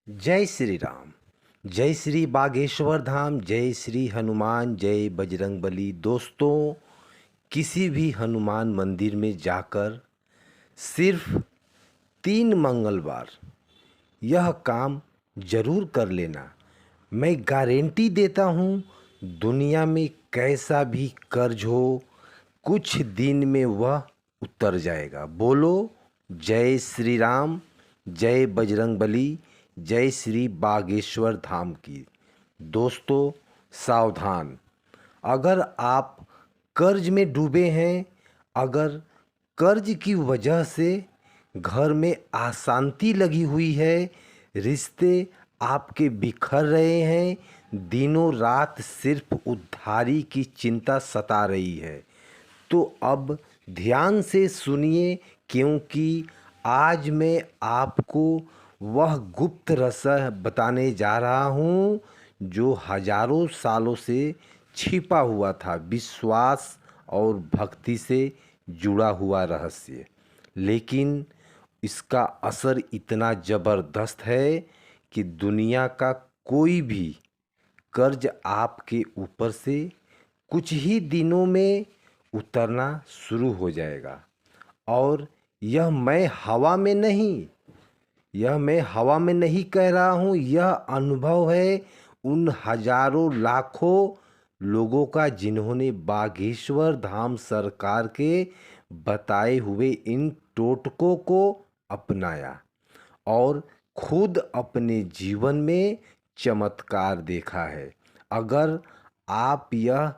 जय श्री राम। जय श्री बागेश्वर धाम। जय श्री हनुमान। जय बजरंग बली। दोस्तों, किसी भी हनुमान मंदिर में जाकर सिर्फ 3 मंगलवार यह काम जरूर कर लेना। मैं गारंटी देता हूँ, दुनिया में कैसा भी कर्ज हो, कुछ दिन में वह उतर जाएगा। बोलो जय श्री राम। जय बजरंग बली। जय श्री बागेश्वर धाम की। दोस्तों, सावधान। अगर आप कर्ज में डूबे हैं, अगर कर्ज की वजह से घर में अशांति लगी हुई है, रिश्ते आपके बिखर रहे हैं, दिनों रात सिर्फ उधारी की चिंता सता रही है, तो अब ध्यान से सुनिए, क्योंकि आज मैं आपको वह गुप्त रहस्य बताने जा रहा हूँ जो हजारों सालों से छिपा हुआ था। विश्वास और भक्ति से जुड़ा हुआ रहस्य, लेकिन इसका असर इतना ज़बरदस्त है कि दुनिया का कोई भी कर्ज आपके ऊपर से कुछ ही दिनों में उतरना शुरू हो जाएगा। और यह मैं हवा में नहीं कह रहा हूँ, यह अनुभव है उन हजारों लाखों लोगों का जिन्होंने बागेश्वर धाम सरकार के बताए हुए इन टोटकों को अपनाया और खुद अपने जीवन में चमत्कार देखा है। अगर आप यह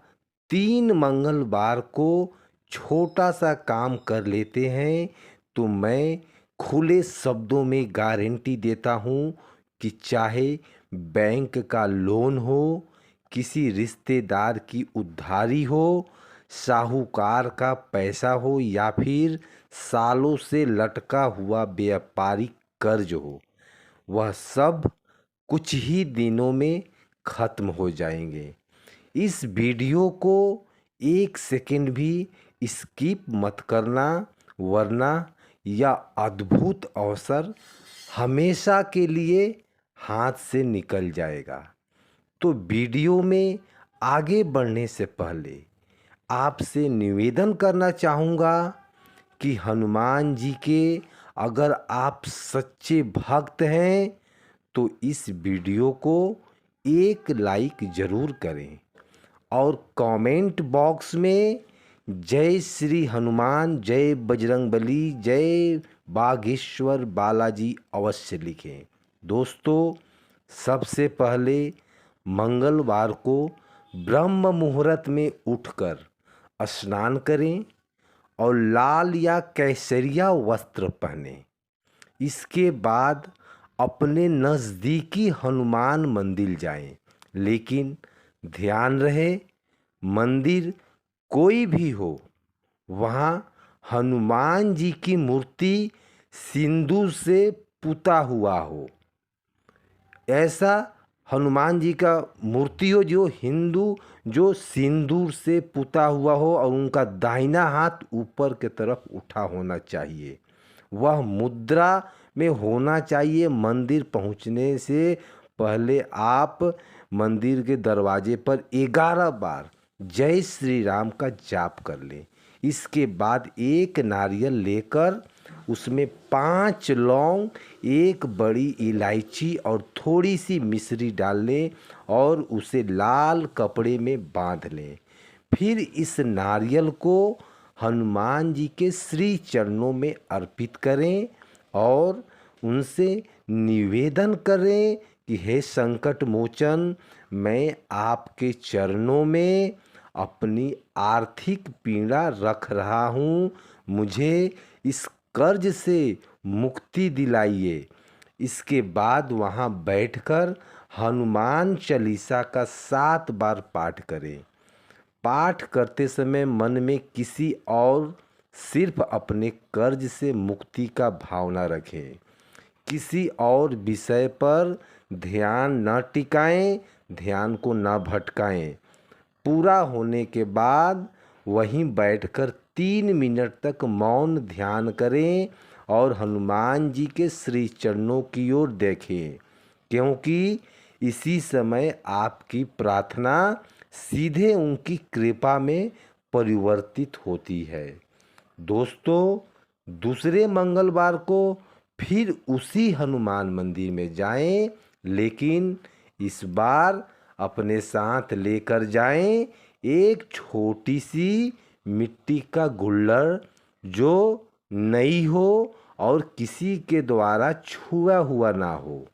3 मंगलवार को छोटा सा काम कर लेते हैं, तो मैं खुले शब्दों में गारंटी देता हूँ कि चाहे बैंक का लोन हो, किसी रिश्तेदार की उधारी हो, साहूकार का पैसा हो, या फिर सालों से लटका हुआ व्यापारिक कर्ज हो, वह सब कुछ ही दिनों में ख़त्म हो जाएंगे। इस वीडियो को 1 सेकंड भी स्किप मत करना, वरना यह अद्भुत अवसर हमेशा के लिए हाथ से निकल जाएगा। तो वीडियो में आगे बढ़ने से पहले आपसे निवेदन करना चाहूँगा कि हनुमान जी के अगर आप सच्चे भक्त हैं तो इस वीडियो को एक लाइक ज़रूर करें और कमेंट बॉक्स में जय श्री हनुमान, जय बजरंग बली, जय बागेश्वर बालाजी अवश्य लिखें। दोस्तों, सबसे पहले मंगलवार को ब्रह्म मुहूर्त में उठकर स्नान करें और लाल या केसरिया वस्त्र पहनें। इसके बाद अपने नज़दीकी हनुमान मंदिर जाएं, लेकिन ध्यान रहे मंदिर कोई भी हो, वहाँ हनुमान जी की मूर्ति सिंदूर से पुता हुआ हो। ऐसा हनुमान जी का मूर्ति हो जो सिंदूर से पुता हुआ हो और उनका दाहिना हाथ ऊपर की तरफ उठा होना चाहिए। वह मुद्रा में होना चाहिए। मंदिर पहुंचने से पहले आप मंदिर के दरवाजे पर 11 बार जय श्री राम का जाप कर लें। इसके बाद एक नारियल लेकर उसमें 5 लौंग, एक बड़ी इलायची और थोड़ी सी मिश्री डाल लें और उसे लाल कपड़े में बांध लें। फिर इस नारियल को हनुमान जी के श्री चरणों में अर्पित करें और उनसे निवेदन करें कि हे संकट मोचन, मैं आपके चरणों में अपनी आर्थिक पीड़ा रख रहा हूँ, मुझे इस कर्ज से मुक्ति दिलाइए। इसके बाद वहाँ बैठकर हनुमान चालीसा का 7 बार पाठ करें। पाठ करते समय मन में किसी और सिर्फ अपने कर्ज से मुक्ति का भावना रखें। किसी और विषय पर ध्यान न टिकाएं, ध्यान को न भटकाएं। पूरा होने के बाद वहीं बैठकर 3 मिनट तक मौन ध्यान करें और हनुमान जी के श्री चरणों की ओर देखें। क्योंकि इसी समय आपकी प्रार्थना सीधे उनकी कृपा में परिवर्तित होती है। दोस्तों, दूसरे मंगलवार को फिर उसी हनुमान मंदिर में जाएं, लेकिन इस बार अपने साथ लेकर जाएं एक छोटी सी मिट्टी का गुल्लड़ जो नई हो और किसी के द्वारा छुआ हुआ ना हो।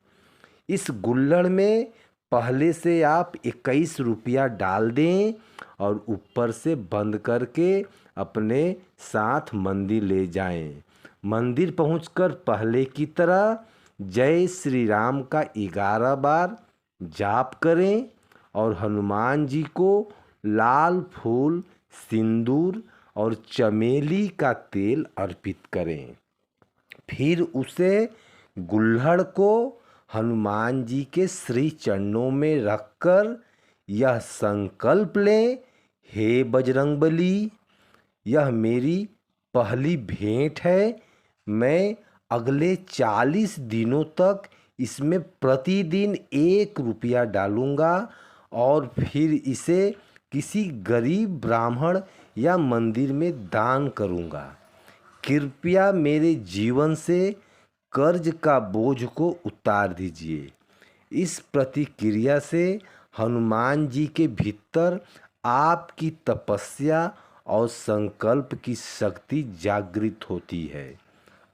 इस गुल्लड़ में पहले से आप 21 रुपया डाल दें और ऊपर से बंद करके अपने साथ मंदिर ले जाएं। मंदिर पहुंचकर पहले की तरह जय श्री राम का 11 बार जाप करें और हनुमान जी को लाल फूल, सिंदूर और चमेली का तेल अर्पित करें। फिर उसे गुल्हड़ को हनुमान जी के श्री चरणों में रखकर यह संकल्प लें, हे बजरंगबली, यह मेरी पहली भेंट है। मैं अगले 40 दिनों तक इसमें प्रतिदिन 1 रुपया डालूंगा और फिर इसे किसी गरीब ब्राह्मण या मंदिर में दान करूंगा। कृपया मेरे जीवन से कर्ज का बोझ को उतार दीजिए। इस प्रतिक्रिया से हनुमान जी के भीतर आपकी तपस्या और संकल्प की शक्ति जागृत होती है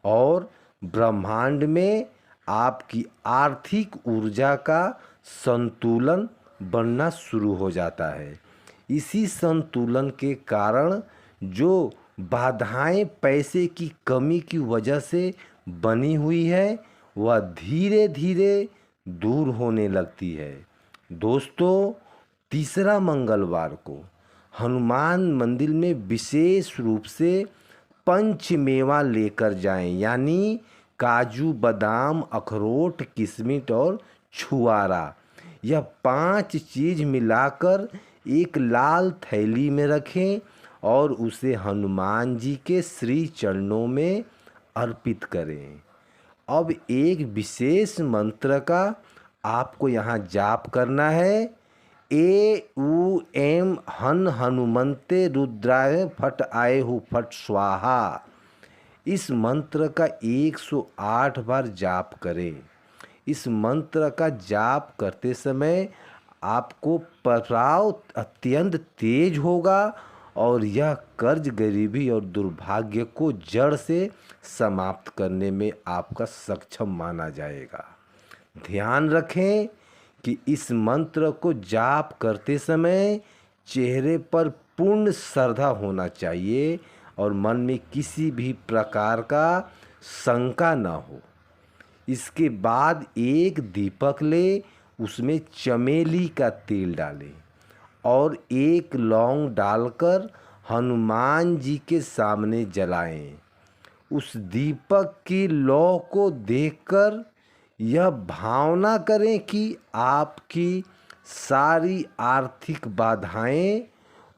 और ब्रह्मांड में आपकी आर्थिक ऊर्जा का संतुलन बनना शुरू हो जाता है। इसी संतुलन के कारण जो बाधाएं पैसे की कमी की वजह से बनी हुई है वह धीरे धीरे दूर होने लगती है। दोस्तों, तीसरा मंगलवार को हनुमान मंदिर में विशेष रूप से पंचमेवा लेकर जाएं, यानी काजू, बादाम, अखरोट, किशमिश और छुआरा। यह 5 चीज मिलाकर एक लाल थैली में रखें और उसे हनुमान जी के श्री चरणों में अर्पित करें। अब एक विशेष मंत्र का आपको यहाँ जाप करना है। ए ऊ एम हन हनुमंते रुद्राय फट आए हु फट स्वाहा। इस मंत्र का 108 बार जाप करें। इस मंत्र का जाप करते समय आपको प्रभाव अत्यंत तेज होगा और यह कर्ज, गरीबी और दुर्भाग्य को जड़ से समाप्त करने में आपका सक्षम माना जाएगा। ध्यान रखें कि इस मंत्र को जाप करते समय चेहरे पर पूर्ण श्रद्धा होना चाहिए और मन में किसी भी प्रकार का शंका न हो। इसके बाद एक दीपक ले, उसमें चमेली का तेल डालें और एक लौंग डालकर हनुमान जी के सामने जलाएं। उस दीपक की लौ को देखकर यह भावना करें कि आपकी सारी आर्थिक बाधाएं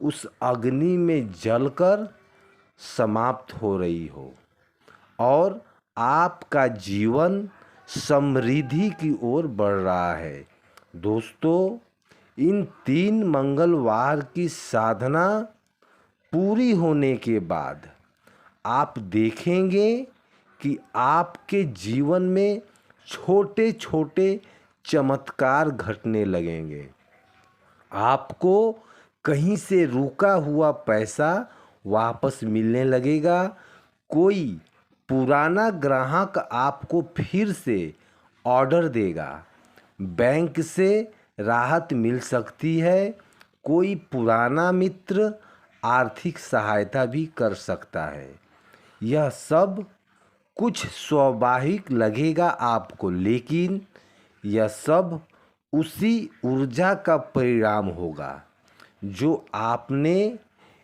उस अग्नि में जलकर समाप्त हो रही हो और आपका जीवन समृद्धि की ओर बढ़ रहा है। दोस्तों, इन 3 मंगलवार की साधना पूरी होने के बाद आप देखेंगे कि आपके जीवन में छोटे छोटे चमत्कार घटने लगेंगे। आपको कहीं से रुका हुआ पैसा वापस मिलने लगेगा। कोई पुराना ग्राहक आपको फिर से ऑर्डर देगा। बैंक से राहत मिल सकती है। कोई पुराना मित्र आर्थिक सहायता भी कर सकता है। यह सब कुछ स्वाभाविक लगेगा आपको, लेकिन यह सब उसी ऊर्जा का परिणाम होगा जो आपने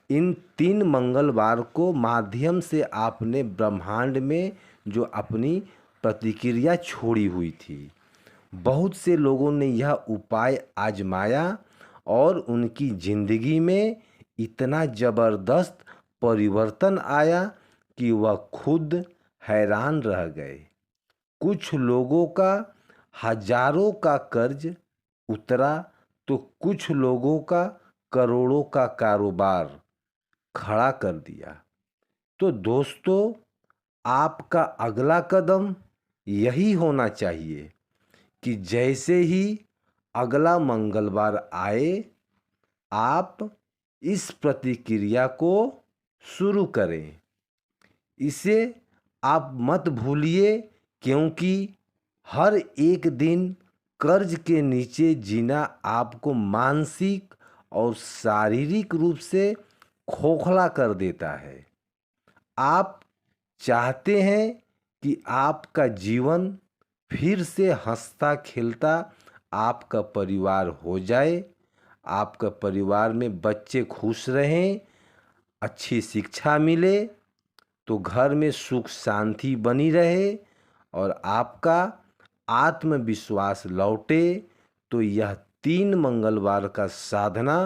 इन 3 मंगलवार को माध्यम से आपने ब्रह्मांड में जो अपनी प्रतिक्रिया छोड़ी हुई थी। बहुत से लोगों ने यह उपाय आजमाया और उनकी ज़िंदगी में इतना ज़बरदस्त परिवर्तन आया कि वह खुद हैरान रह गए। कुछ लोगों का हजारों का कर्ज उतरा तो कुछ लोगों का करोड़ों का कारोबार खड़ा कर दिया। तो दोस्तों, आपका अगला कदम यही होना चाहिए कि जैसे ही अगला मंगलवार आए, आप इस प्रतिक्रिया को शुरू करें। इसे आप मत भूलिए, क्योंकि हर एक दिन कर्ज के नीचे जीना आपको मानसिक और शारीरिक रूप से खोखला कर देता है। आप चाहते हैं कि आपका जीवन फिर से हंसता खेलता आपका परिवार हो जाए, आपका परिवार में बच्चे खुश रहें, अच्छी शिक्षा मिले, तो घर में सुख शांति बनी रहे और आपका आत्मविश्वास लौटे। तो यह 3 मंगलवार का साधना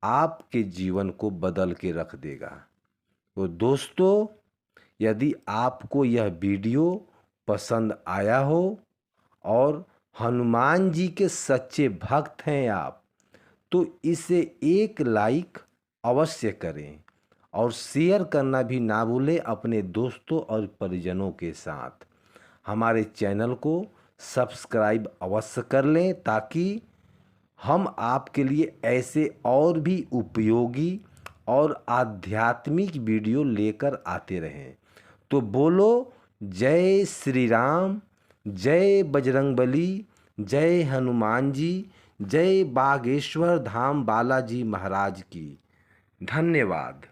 आपके जीवन को बदल के रख देगा। तो दोस्तों, यदि आपको यह वीडियो पसंद आया हो और हनुमान जी के सच्चे भक्त हैं आप, तो इसे एक लाइक अवश्य करें और शेयर करना भी ना भूलें अपने दोस्तों और परिजनों के साथ। हमारे चैनल को सब्सक्राइब अवश्य कर लें, ताकि हम आपके लिए ऐसे और भी उपयोगी और आध्यात्मिक वीडियो लेकर आते रहें। तो बोलो जय श्री राम, जय बजरंगबली, जय हनुमान जी, जय बागेश्वर धाम बालाजी महाराज की। धन्यवाद।